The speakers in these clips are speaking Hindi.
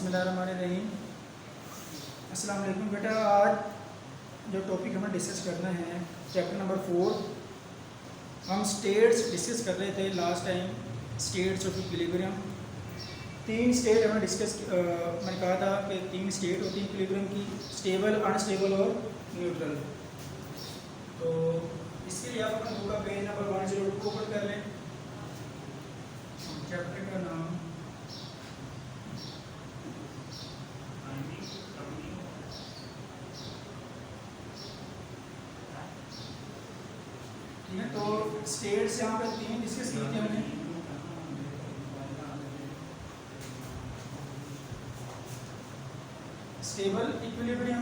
बिस्मिल्लाहिर्रहमानिर्रहीम। अस्सलाम वालेकुम बेटा, आज जो टॉपिक हमें डिस्कस करना है चैप्टर नंबर 4। हम स्टेट्स डिस्कस कर रहे थे last time, states of equilibrium. 3 state हमें डिस्कस मैंने कहा था कि 3 स्टेट होती है इक्विलिब्रियम की, स्टेबल, अनस्टेबल और न्यूट्रल। तो इसके लिए आप अपना बुक का पेज नंबर 102 ओपन कर लें। चैप्टर का नाम ठीक है। तो स्टेट्स यहाँ पे 3 डिस्कस की थी हमने। स्टेबल इक्विलिब्रियम,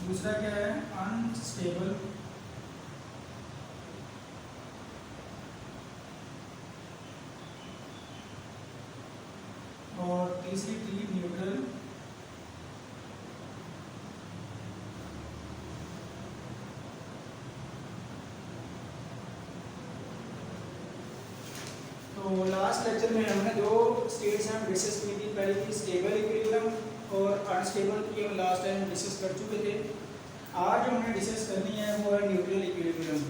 दूसरा क्या है अनस्टेबल, और तीसरी थी न्यूट्रल। तो लास्ट लेक्चर में हमने 2 स्टेट्स हम डिस्कस की थी। पहली थी स्टेबल इक्विलिब्रियम और अनस्टेबल की हम लास्ट टाइम डिस्कस कर चुके थे। आज जो हमने डिस्कस करनी है वो है न्यूट्रल इक्विलिब्रियम।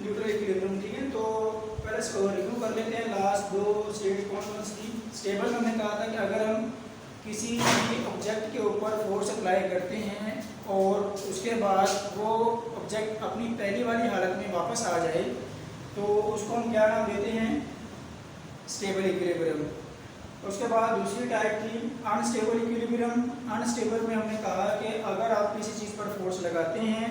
न्यूट्रल इक्विलिब्रियम, ठीक है। तो पहले इसको रिव्यू कर लेते हैं। लास्ट 2 स्टेट कौन कौन सी थी। स्टेबल में हमने कहा था कि अगर हम किसी ऑब्जेक्ट के ऊपर फोर्स अप्लाई करते हैं और उसके बाद वो ऑब्जेक्ट अपनी पहली वाली हालत में वापस आ जाए तो उसको हम क्या नाम देते हैं, स्टेबल इक्विलिब्रियम। उसके बाद दूसरी टाइप थी अनस्टेबल इक्विलिब्रियम। अनस्टेबल में हमने कहा कि अगर आप किसी चीज़ पर फोर्स लगाते हैं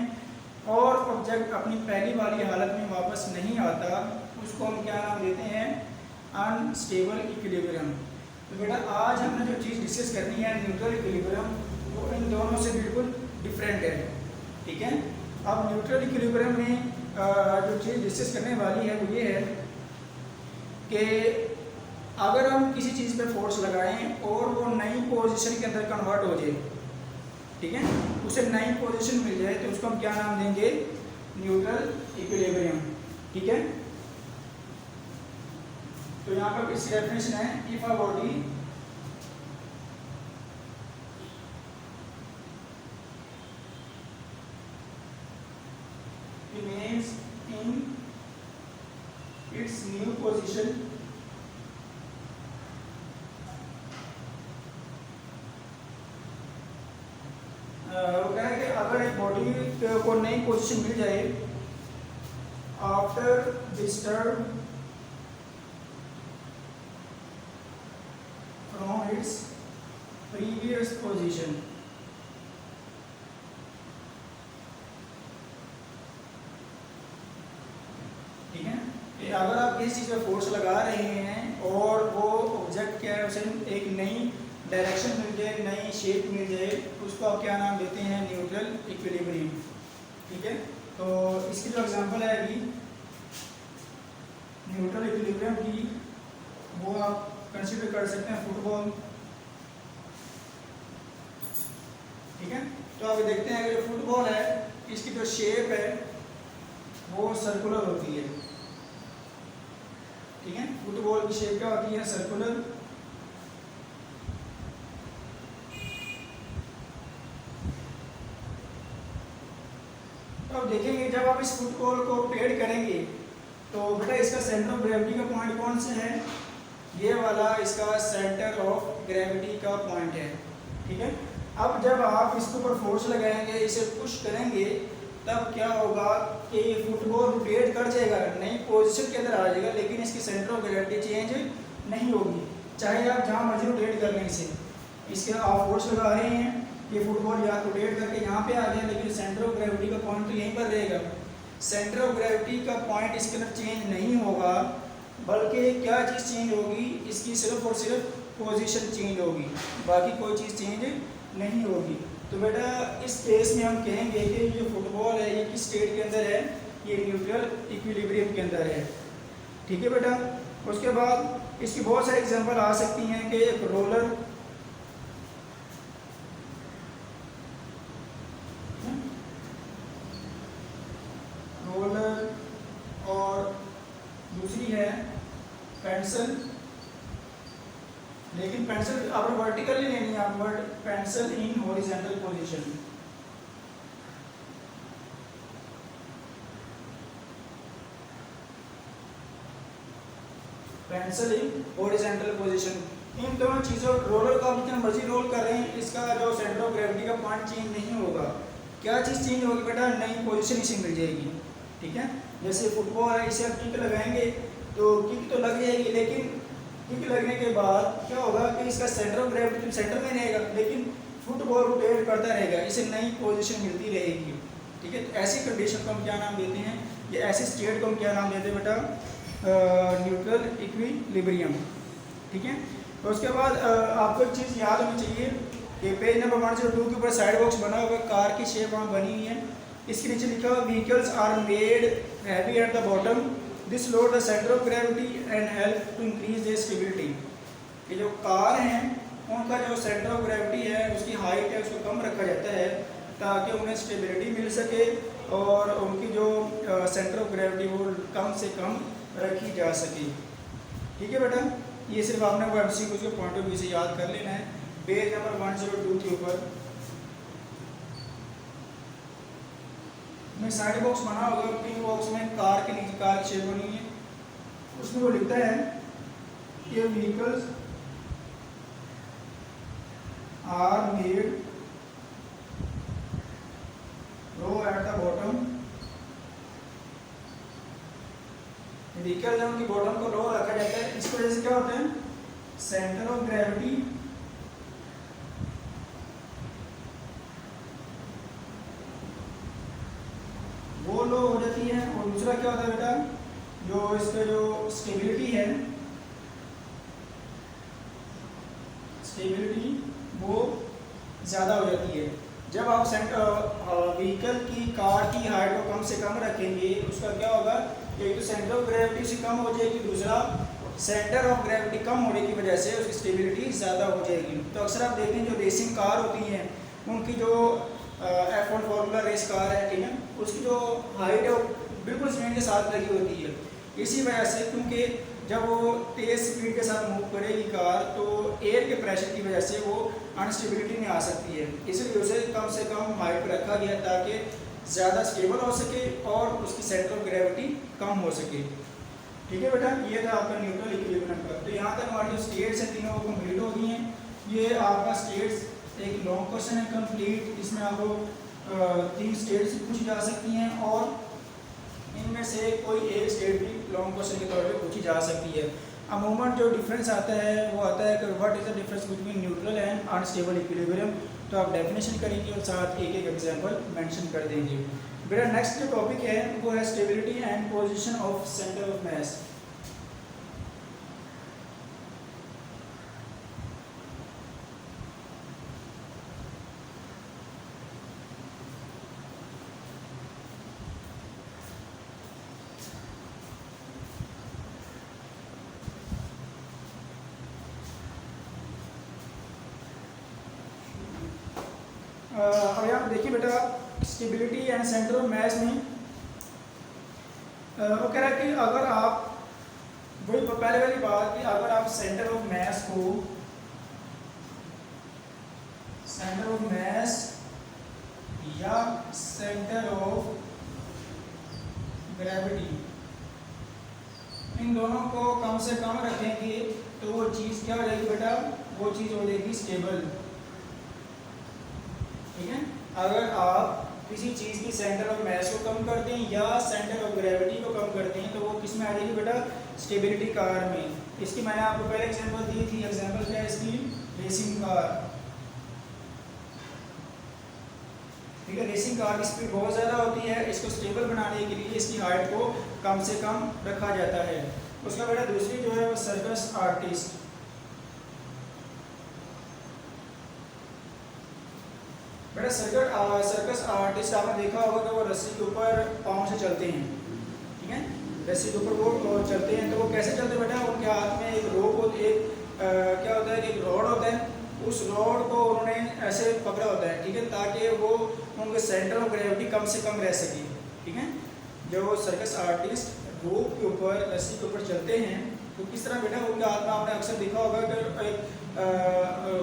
और ऑब्जेक्ट अपनी पहली वाली हालत में वापस नहीं आता, उसको हम क्या नाम देते हैं, अनस्टेबल इक्विलिब्रियम। तो बेटा आज हमने जो चीज़ डिस्कस करनी है न्यूट्रल इक्विलिब्रियम, वो इन दोनों से बिल्कुल डिफरेंट है, ठीक है। अब न्यूट्रल इक्विलिब्रियम में जो चीज़ डिस्कस करने वाली है वो ये है कि अगर हम किसी चीज़ पे फोर्स लगाएं और वो नई पोजीशन के अंदर कन्वर्ट हो जाए, ठीक है, उसे नई पोजीशन मिल जाए तो उसको हम क्या नाम देंगे, न्यूट्रल इक्विलिब्रियम, ठीक है। तो यहाँ पर इसकी डेफिनेशन है, if a body remains in its new position वो कह रहे हैं कि अगर एक बॉडी को नई पोजीशन मिल जाए after disturb from its previous position, ठीक है। कि अगर आप किसी चीज़ पर फोर्स लगा रहे हैं और वो ऑब्जेक्ट क्या है, उसे एक नई डायरेक्शन मिल जाए, नई शेप मिल जाए, उसको आप क्या नाम देते हैं, न्यूट्रल इक्विलिब्रियम, ठीक है। तो इसकी जो एग्जांपल है अभी न्यूट्रल इक्विलिब्रियम की, वो आप कंसीडर कर सकते हैं फुटबॉल, ठीक है। तो आप देखते हैं कि जो फुटबॉल है इसकी जो शेप है वो सर्कुलर होती है, ठीक है। फुटबॉल की शेप क्या होती है, सर्कुलर। तो अब देखेंगे जब आप इस फुटबॉल को रोटेट करेंगे तो बेटा इसका सेंटर ऑफ ग्रेविटी का पॉइंट कौन सा है, ये वाला इसका सेंटर ऑफ ग्रेविटी का पॉइंट है, ठीक है। अब जब आप इसके ऊपर फोर्स लगाएंगे, इसे पुश करेंगे, तब क्या होगा कि ये फुटबॉल रोटेट कर जाएगा, नई पोजीशन के अंदर आ जाएगा, लेकिन इसकी सेंटर ऑफ ग्रेविटी चेंज नहीं होगी, चाहे आप जहाँ मर्जी रोटेट कर लें इसे। इसके आप फोर्स लगा रहे हैं, ये फुटबॉल या रोटेट करके यहाँ पे आ जाए, लेकिन सेंटर ऑफ ग्रेविटी का पॉइंट तो यहीं पर रहेगा। सेंटर ऑफ ग्रेविटी का पॉइंट इसके अंदर चेंज नहीं होगा, बल्कि क्या चीज़ चेंज होगी, इसकी सिर्फ और सिर्फ पोजीशन चेंज होगी, बाकी कोई चीज़ चेंज नहीं होगी। तो बेटा इस केस में हम कहेंगे कि ये फुटबॉल है ये किस स्टेट के अंदर है, ये न्यूट्रल इक्विलिब्रियम के अंदर है। ठीक है बेटा। उसके बाद इसकी बहुत सारी एग्जांपल आ सकती हैं कि एक रोलर, और दूसरी है पेंसिल, लेकिन पेंसिल आपने वर्टिकल नहीं लेनी है, आप pencil in horizontal position. Pencil in horizontal position, इन दोनों चीज़ों, रोलर का जितना मर्जी रोल कर रहे हैं, इसका जो सेंटर ऑफ ग्रेविटी का पॉइंट चेंज नहीं होगा। क्या चीज़ चेंज होगी बेटा? नई पोजीशन इसे मिल जाएगी। ठीक है, जैसे फुटबॉल है, इसे आप किक लगाएंगे तो किक तो लग जाएगी, लेकिन किक लगने के बाद क्या होगा कि इसका सेंटर ऑफ ग्रेविटी सेंटर में रहेगा, लेकिन फुटबॉल रोटेट करता रहेगा, इसे नई पोजीशन मिलती रहेगी। ठीक है, ऐसी कंडीशन को हम क्या नाम देते हैं, ये ऐसी स्टेट को हम क्या नाम देते हैं बेटा? Neutral equilibrium. ठीक है, तो उसके बाद आपको एक चीज़ याद होनी चाहिए कि पेज नंबर 102 के ऊपर साइड बॉक्स बना हुआ, कार की शेप वहाँ बनी हुई है, इसके नीचे लिखा हुआ vehicles are made heavy at the bottom, this load the centre of gravity and help to increase the stability. ये जो कार हैं उनका जो सेंटर ऑफ ग्रेविटी है, उसकी हाइट है, उसको कम रखा जाता है ताकि उन्हें स्टेबिलिटी मिल सके और उनकी जो सेंटर ऑफ ग्रेविटी वो कम से कम रखी जा सके। ठीक है बेटा, ये सिर्फ आपने वो एमसीक्यू के पॉइंट ऑफ व्यू से याद कर लेना है। पेज नंबर 102 के ऊपर में साइड बॉक्स बना होगा, पिंक बॉक्स में कार के नीचे कार की शेप बनी है, उसमें वो लिखता है कि vehicles are made low at the bottom, vehicle है उनकी बॉटम को लो रखा जाता है। इस वजह से क्या होता है, सेंटर ऑफ ग्रेविटी वो लो हो जाती है, और दूसरा क्या होता है बेटा, जो इसका जो स्टेबिलिटी है, स्टेबिलिटी वो ज़्यादा हो जाती है। जब आप व्हीकल की कार की हाइट को कम से कम रखेंगे, उसका क्या होगा, एक तो सेंटर ऑफ ग्रेविटी से कम हो जाएगी, दूसरा सेंटर ऑफ ग्रेविटी कम होने की वजह से उसकी स्टेबिलिटी ज़्यादा हो जाएगी। तो अक्सर आप देखते हैं जो रेसिंग कार होती हैं उनकी जो F1 फॉर्मूला रेस कार है, ठीक है, उसकी जो हाइट है वो बिल्कुल ज़मीन के साथ लगी होती है। इसी वजह से, क्योंकि जब वो तेज़ स्पीड के साथ मूव करेगी कार, तो एयर के प्रेशर की वजह से वो अनस्टेबिलिटी में आ सकती है, इसलिए उसे कम से कम हाइट पर रखा गया ताकि ज़्यादा स्टेबल हो सके और उसकी सेंटर ऑफ ग्रेविटी कम हो सके। ठीक है बेटा, ये था आपका न्यूट्रल इक्विलिब्रियम का। तो यहाँ तक हमारी जो स्टेट्स हैं तीनों वो कंप्लीट हो गई हैं। ये आपका स्टेट्स एक लॉन्ग क्वेश्चन है कंप्लीट, इसमें आपको 3 स्टेट्स पूछी जा सकती हैं और इनमें से कोई एक स्टेट भी लॉन्ग क्वेश्चन के तौर पे पूछी जा सकती है। अमूमन जो डिफरेंस आता है वो आता है कि what is the difference between neutral and unstable equilibrium. तो आप डेफिनेशन करेंगे और साथ एक एक एग्जांपल मेंशन कर देंगे। मेरा नेक्स्ट जो टॉपिक है वो है stability and position of centre of mass. और यहाँ देखिए बेटा, stability and centre of mass में वो कह रहा है कि अगर आप, वही पहले वाली बात कि अगर आप सेंटर ऑफ मास को, सेंटर ऑफ मास या सेंटर ऑफ ग्रेविटी, इन दोनों को कम से कम रखेंगे तो वो चीज़ क्या हो जाएगी बेटा, वो चीज़ हो जाएगी स्टेबल। ठीक है, अगर आप किसी चीज़ की सेंटर ऑफ मास को कम करते हैं या सेंटर ऑफ ग्रेविटी को कम करते हैं तो वो किस में आ जाएगी बेटा, स्टेबिलिटी कार में। इसकी मैंने आपको पहले एग्जांपल दी थी, एग्जांपल क्या है इसकी, रेसिंग कार। ठीक है, रेसिंग कार की स्पीड बहुत ज़्यादा होती है, इसको स्टेबल बनाने के लिए इसकी हाइट को कम से कम रखा जाता है। उसका बेटा दूसरी जो है वो सर्कस आर्टिस्ट। बेटा सर्कस आर्टिस्ट आपने देखा होगा कि वो रस्सी के ऊपर पाँव से चलते हैं। ठीक है, रस्सी के ऊपर वो चलते हैं, तो वो कैसे चलते हैं बेटा, उनके हाथ में एक रोप होती है, क्या होता है कि एक रॉड होता है, उस रॉड को उन्होंने ऐसे पकड़ा होता है, ठीक है, ताकि वो उनके सेंटर ऑफ ग्रेविटी कम से कम रह सके, ठीक है। जो सर्कस आर्टिस्ट रोप के ऊपर रस्सी के ऊपर चलते हैं तो किस तरह बेटा उनके हाथ में आपने अक्सर देखा होगा कि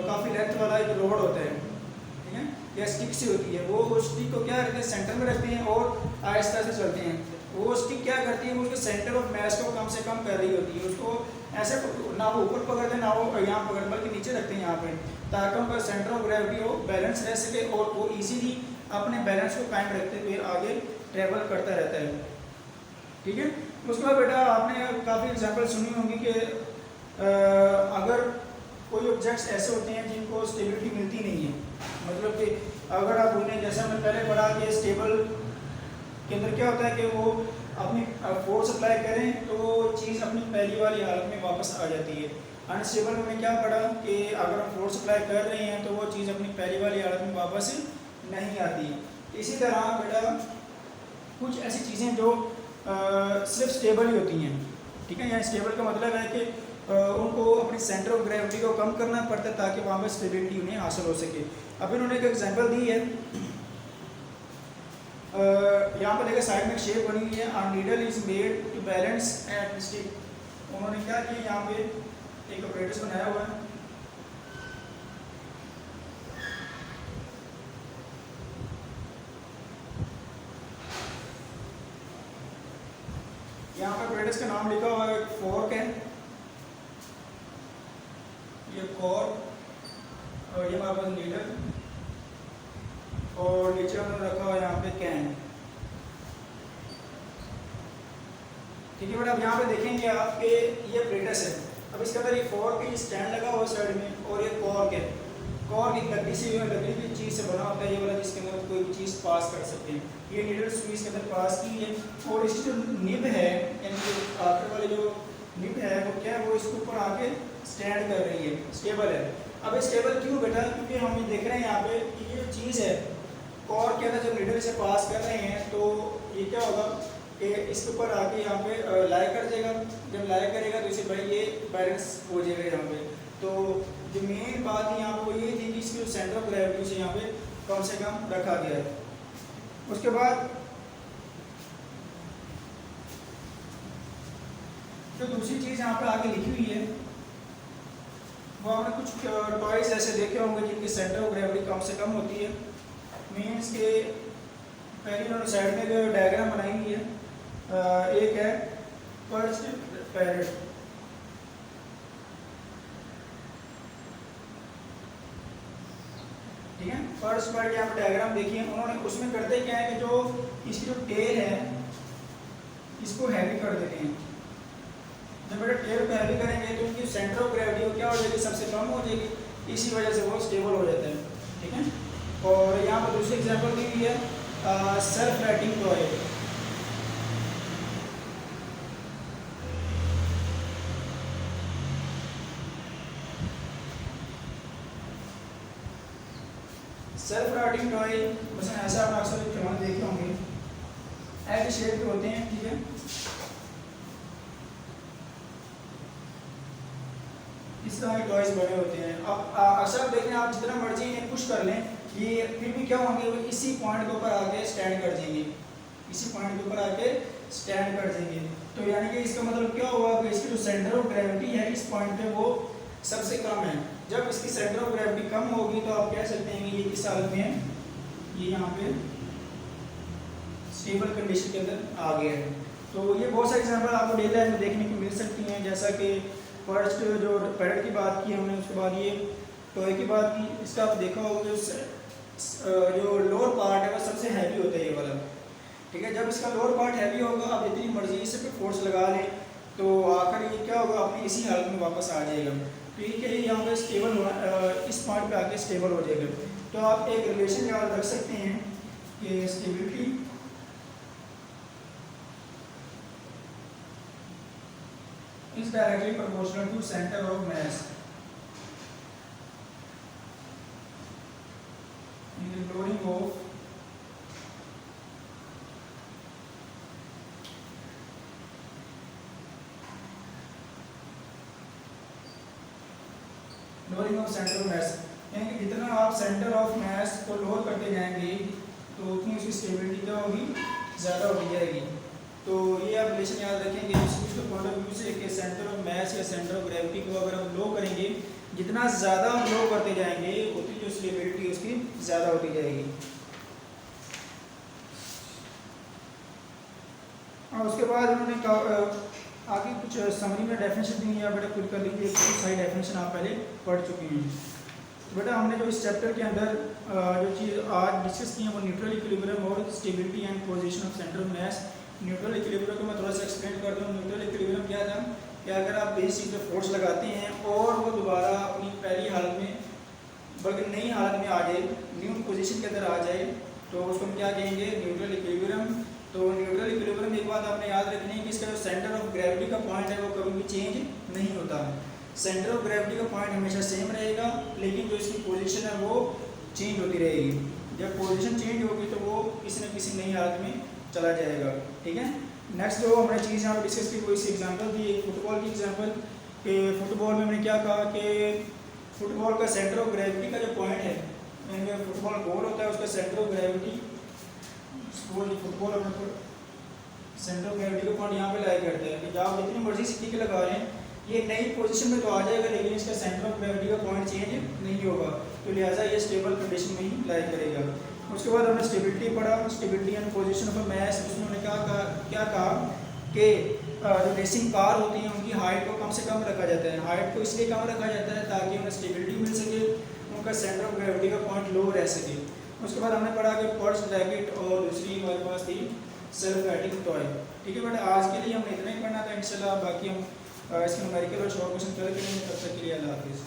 काफ़ी लेंथ वाला एक रॉड होता है, ठीक है, या स्टिक सी होती है, वो स्टिक को क्या करते हैं सेंटर में रखते हैं और आहिस्ता से चलते हैं। वो स्टिक क्या करती है, वो उसके सेंटर ऑफ मास को कम से कम कर रही होती है, उसको ऐसे ना वो ऊपर पकड़ते हैं ना वो यहाँ पकड़, बल्कि नीचे रखते हैं यहाँ पे, ताकि उनका सेंटर ऑफ ग्रेविटी हो बैलेंस रह सके और वो इजीली अपने बैलेंस को कायम रखते हुए आगे ट्रेवल करता रहता है, ठीक है। उसके बाद बेटा आपने काफ़ी एग्जांपल सुनी होंगी कि अगर कोई ऑब्जेक्ट्स ऐसे होते हैं जिनको स्टेबिलिटी मिलती नहीं है, मतलब कि अगर आप उन्हें, जैसे हमने पहले पढ़ा कि स्टेबल के अंदर क्या होता है कि वो अपनी फोर्स अप्लाई करें तो वो चीज़ अपनी पहली वाली हालत में वापस आ जाती है। अनस्टेबल में क्या पढ़ा कि अगर हम फोर्स अप्लाई कर रहे हैं तो वो चीज़ अपनी पहली वाली हालत में वापस नहीं आती। इसी तरह बेटा कुछ ऐसी चीज़ें जो सिर्फ स्टेबल ही होती हैं, ठीक है, यहाँ स्टेबल का मतलब है कि उनको अपनी सेंटर ऑफ ग्रेविटी को कम करना पड़ता है ताकि वहाँ पर स्टेबिलिटी उन्हें हासिल हो सके। अब इन्होंने एक एग्जांपल दी है, यहाँ पर देखिए साइड में एक शेप बनी हुई है, a needle is made to balance at stick. उन्होंने क्या किया, यहाँ पे एक ऑपरेटर्स बनाया हुआ है, यहाँ पर ऑपरेटर्स का नाम लिखा हुआ है, फोर्क है, ये कॉर्क और ये हमारे पास नीडल और नीचे उन्होंने रखा हुआ है यहाँ पे कैन, ठीक है बेटा। अब यहाँ पे देखेंगे आपके ये ऑपरेटर्स है, अब इसके अंदर ये फोर्क की स्टैंड लगा हुआ साइड में और ये कॉर्क है, कॉर्क एक लकड़ी से लकड़ी की चीज़ से बना होता है ये वाला, जिसके अंदर कोई भी चीज़ पास कर सकते हैं। ये नीडल सुई इसके अंदर पास की है और इसकी जो निब है, यानी कि आखिर वाली जो निब है वो क्या है, वो इसके ऊपर आके स्टैंड कर रही है, स्टेबल है। अब स्टेबल क्यों बेटा, क्योंकि हम ये देख रहे हैं यहाँ पे कि ये चीज़ है कॉर्क के अंदर जब नीडल से पास कर रहे हैं तो ये क्या होगा कि इसके ऊपर आके यहाँ पे लाई कर जाएगा, जब लाई करेगा तो इसे भाई ये बैलेंस हो जाएगा यहाँ पे। तो जो मेन बात यहाँ पर ये थी कि इसकी सेंटर ऑफ ग्रेविटी से यहाँ पे कम से कम रखा गया है। उसके बाद जो दूसरी चीज़ यहाँ पे आगे लिखी हुई है वो आपने कुछ टॉयज ऐसे देखे होंगे जिनकी सेंटर ऑफ ग्रेविटी कम से कम होती है। मीन्स के पहले उन्होंने साइड में एक डायग्राम बनाई हुई है, एक है पर्च्ड पैरट, ठीक है, पर्च्ड पैरट यहाँ पे डायग्राम देखिए। उन्होंने उसमें करते क्या है कि जो इसकी जो टेल है इसको हैवी कर देते हैं। जब बेटा टेल को हैवी करेंगे तो उनकी सेंटर ऑफ ग्रेविटी क्या हो जाएगी, सबसे कम हो जाएगी, इसी वजह से वो स्टेबल हो जाता है, ठीक है। और यहाँ पर दूसरी एग्जांपल दी हुई है self writing toy. Self writing toy बस ऐसा आप अक्सर खिलौने देखे होंगे, ऐसे शेप के होते हैं, ठीक है। इस तरह के टॉयज बने होते हैं। अब अक्सर देखें आप जितना मर्जी इन्हें पुश कर लें ये फिर भी क्या होंगे, वो इसी पॉइंट के ऊपर आके स्टैंड कर जाएंगे, इसी पॉइंट के ऊपर आके स्टैंड कर जाएंगे। तो यानी कि इसका मतलब क्या हुआ कि इसकी जो सेंटर ऑफ ग्रेविटी है इस पॉइंट पे वो सबसे कम है। जब इसकी सेंटर ऑफ ग्रेविटी कम होगी तो आप कह सकते हैं कि ये किस हालत में है, ये यहाँ पे स्टेबल कंडीशन के अंदर आ गया है। तो ये बहुत सारे एग्जाम्पल आपको डेली लाइफ में देखने को मिल सकती हैं, जैसा कि फर्स्ट जो पैरट की बात की हमने, उसके बाद ये टॉय की बात की। इसका आप देखा होगा जो लोअर पार्ट है वो सबसे हैवी होता है ये वाला, ठीक है। जब इसका लोअर पार्ट हैवी होगा आप जितनी मर्जी इस पे फोर्स लगा लें तो आखिर ये क्या होगा, अपनी इसी हालत में वापस आ जाएगा। ठीक है, ये यहाँ पे स्टेबल होना, इस पॉइंट पे आके स्टेबल हो जाएगा। तो आप एक रिलेशन याद रख सकते हैं कि stability is directly proportional to center of mass in the loading of lowering of centre of mass, यानी कि जितना आप सेंटर ऑफ मास को लोअर करते जाएंगे तो उतनी उसकी स्टेबिलिटी क्या होगी, ज़्यादा होती जाएगी। तो ये आप रिलेशन याद रखेंगे उसके पॉइंट ऑफ व्यू से कि सेंटर ऑफ मास या सेंटर ऑफ ग्रेविटी को अगर हम लो करेंगे, जितना ज़्यादा हम लो करते जाएंगे उतनी जो स्टेबिलिटी उसकी ज़्यादा होती जाएगी। और उसके बाद उन्होंने आगे कुछ समरी में डेफिनेशन दी है, बेटा खुद कर लीजिए, कुछ सारी डेफिनेशन आप पहले पढ़ चुके हैं। तो बेटा हमने जो इस चैप्टर के अंदर जो चीज़ आज डिस्कस की है वो न्यूट्रल इक्विलिब्रियम और stability and position of centre of mass. Neutral equilibrium को मैं थोड़ा सा एक्सप्लेन कर दूँ। न्यूट्रल इक्विलिब्रियम क्या था कि अगर आप बेस चीज़ पर फोर्स लगाते हैं और वो दोबारा अपनी पहली हालत में बल्कि नई हालत में आ जाए, न्यू पोजीशन के अंदर आ जाए, तो उसको हम क्या कहेंगे, न्यूट्रल इक्विलिब्रियम। तो न्यूट्रल इक्विलिब्रियम एक बात आपने याद रखनी है कि इसका जो सेंटर ऑफ ग्रेविटी का पॉइंट है वो कभी भी चेंज नहीं होता। सेंटर ऑफ ग्रेविटी का पॉइंट हमेशा सेम रहेगा, लेकिन जो इसकी पोजीशन है वो चेंज होती रहेगी। जब पोजीशन चेंज होगी तो वो किसी न किसी नई हालत में चला जाएगा। ठीक है। नेक्स्ट जो हमने चीज़ यहाँ पर डिस्कस की कोई सी एग्जाम्पल दी, फुटबॉल की एग्जाम्पल। कि फुटबॉल में हमने क्या कहा कि फुटबॉल का सेंटर ऑफ ग्रेविटी का जो पॉइंट है, यानी फुटबॉल गोल होता है उसका सेंटर ऑफ ग्रेविटी, फुटबॉल अपने सेंटर ऑफ ग्रेविटी का पॉइंट यहाँ पे लाई करता है कि जब आप जितनी मर्जी से किक लगा रहे हैं ये नई पोजीशन में तो आ जाएगा, लेकिन इसका सेंटर ऑफ ग्रेविटी का पॉइंट चेंज नहीं होगा, तो लिहाजा ये स्टेबल कंडीशन में ही लाई करेगा। उसके बाद हमने स्टेबिलिटी पढ़ा, stability and position of mass. उसमें हमने क्या कहा कि जो रेसिंग कार होती हैं उनकी हाइट को कम से कम रखा जाता है। हाइट को इसलिए कम रखा जाता है ताकि उन्हें स्टेबिलिटी मिल सके, उनका सेंटर ऑफ ग्रेविटी का पॉइंट लो रह सके। उसके बाद हमने पढ़ा कि पर्स रैकेट और दूसरी हमारे पास थी सेल्फ राइटिंग टॉय। ठीक है बेटा, आज के लिए हमने इतना ही पढ़ना था। इंशाल्लाह बाकी हम इसके न्यूमेरिकल और शॉर्ट क्वेश्चन कल करेंगे। तब तक के लिए अल्लाह हाफिज़।